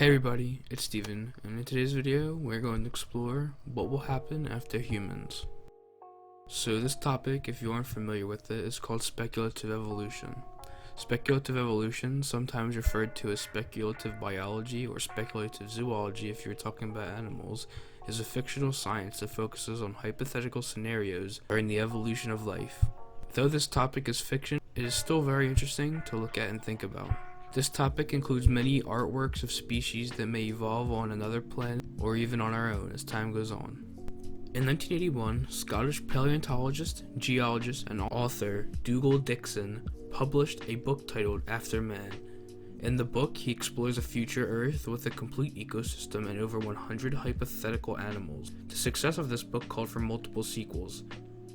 Hey everybody, it's Steven, and in today's video, we're going to explore what will happen after humans. So this topic, if you aren't familiar with it, is called speculative evolution. Speculative evolution, sometimes referred to as speculative biology or speculative zoology if you're talking about animals, is a fictional science that focuses on hypothetical scenarios during the evolution of life. Though this topic is fiction, it is still very interesting to look at and think about. This topic includes many artworks of species that may evolve on another planet or even on our own as time goes on. In 1981, Scottish paleontologist, geologist, and author Dougal Dixons published a book titled After Man. In the book, he explores a future Earth with a complete ecosystem and over 100 hypothetical animals. The success of this book called for multiple sequels.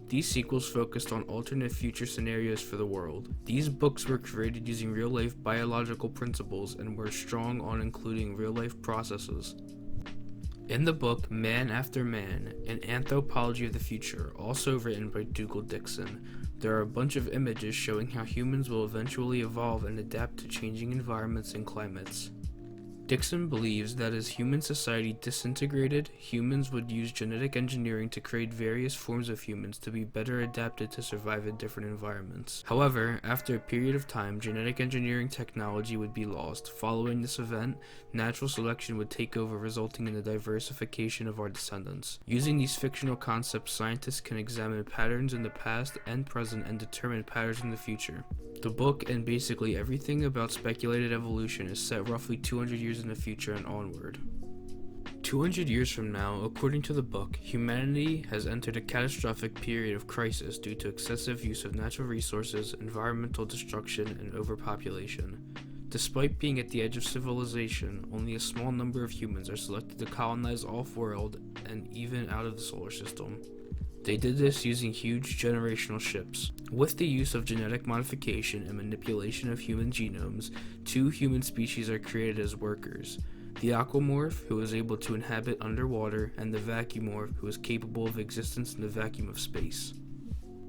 These sequels focused on alternate future scenarios for the world. These books were created using real-life biological principles and were strong on including real-life processes. In the book Man After Man, an anthropology of the future, also written by Dougal Dixons, there are a bunch of images showing how humans will eventually evolve and adapt to changing environments and climates. Dixons believes that as human society disintegrated, humans would use genetic engineering to create various forms of humans to be better adapted to survive in different environments. However, after a period of time, genetic engineering technology would be lost. Following this event, natural selection would take over, resulting in the diversification of our descendants. Using these fictional concepts, scientists can examine patterns in the past and present and determine patterns in the future. The book and basically everything about speculated evolution is set roughly 200 years in the future and onward. 200 years from now, according to the book, humanity has entered a catastrophic period of crisis due to excessive use of natural resources, environmental destruction, and overpopulation. Despite being at the edge of civilization, only a small number of humans are selected to colonize off-world and even out of the solar system. They did this using huge generational ships. With the use of genetic modification and manipulation of human genomes, two human species are created as workers. The aquamorph, who is able to inhabit underwater, and the vacuumorph, who is capable of existence in the vacuum of space.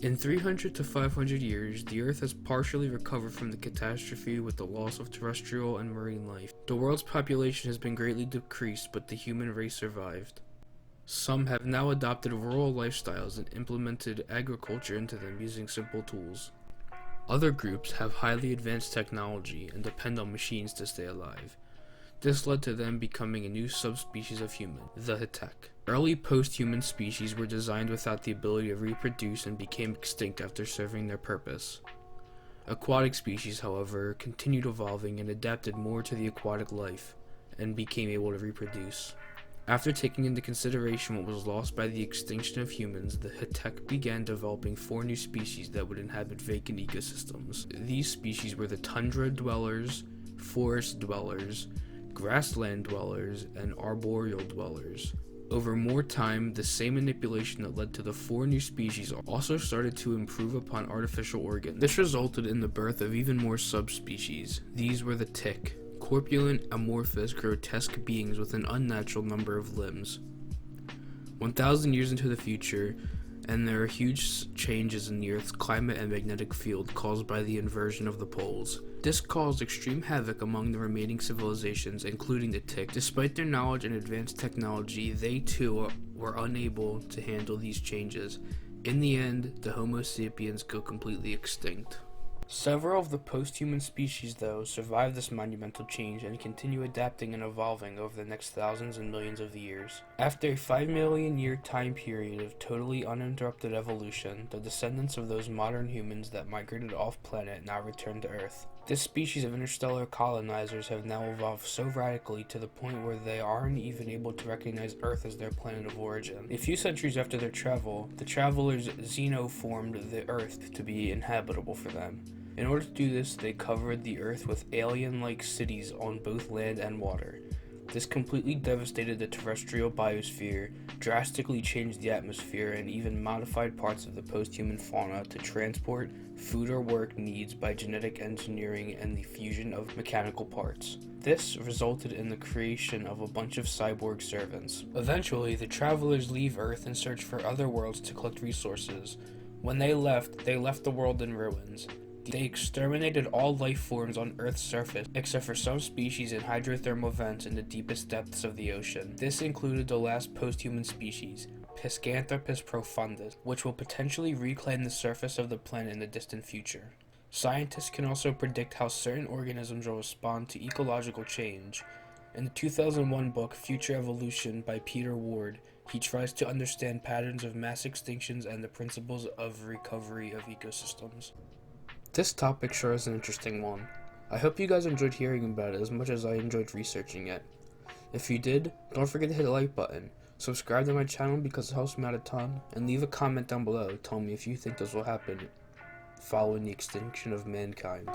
In 300 to 500 years, the Earth has partially recovered from the catastrophe with the loss of terrestrial and marine life. The world's population has been greatly decreased, but the human race survived. Some have now adopted rural lifestyles and implemented agriculture into them using simple tools. Other groups have highly advanced technology and depend on machines to stay alive. This led to them becoming a new subspecies of human, the Hitek. Early post-human species were designed without the ability to reproduce and became extinct after serving their purpose. Aquatic species, however, continued evolving and adapted more to the aquatic life, and became able to reproduce. After taking into consideration what was lost by the extinction of humans, the Hitek began developing 4 new species that would inhabit vacant ecosystems. These species were the tundra dwellers, forest dwellers, grassland dwellers, and arboreal dwellers. Over more time, the same manipulation that led to the 4 new species also started to improve upon artificial organs. This resulted in the birth of even more subspecies. These were the tick. Corpulent, amorphous, grotesque beings with an unnatural number of limbs. 1,000 years into the future, and there are huge changes in the Earth's climate and magnetic field caused by the inversion of the poles. This caused extreme havoc among the remaining civilizations, including the tick. Despite their knowledge and advanced technology, they too were unable to handle these changes. In the end, the Homo sapiens go completely extinct. Several of the post-human species, though, survive this monumental change and continue adapting and evolving over the next thousands and millions of years. After a 5 million year time period of totally uninterrupted evolution, the descendants of those modern humans that migrated off-planet now return to Earth. This species of interstellar colonizers have now evolved so radically to the point where they aren't even able to recognize Earth as their planet of origin. A few centuries after their travel, the travelers xenoformed the Earth to be inhabitable for them. In order to do this, they covered the Earth with alien-like cities on both land and water. This completely devastated the terrestrial biosphere, drastically changed the atmosphere, and even modified parts of the post-human fauna to transport food or work needs by genetic engineering and the fusion of mechanical parts. This resulted in the creation of a bunch of cyborg servants. Eventually, the travelers leave Earth and search for other worlds to collect resources. When they left the world in ruins. They exterminated all life forms on Earth's surface, except for some species in hydrothermal vents in the deepest depths of the ocean. This included the last post-human species, Piscanthropus profundus, which will potentially reclaim the surface of the planet in the distant future. Scientists can also predict how certain organisms will respond to ecological change. In the 2001 book Future Evolution by Peter Ward, he tries to understand patterns of mass extinctions and the principles of recovery of ecosystems. This topic sure is an interesting one. I hope you guys enjoyed hearing about it as much as I enjoyed researching it. If you did, don't forget to hit the like button, subscribe to my channel because it helps me out a ton, and leave a comment down below telling me if you think this will happen following the extinction of mankind.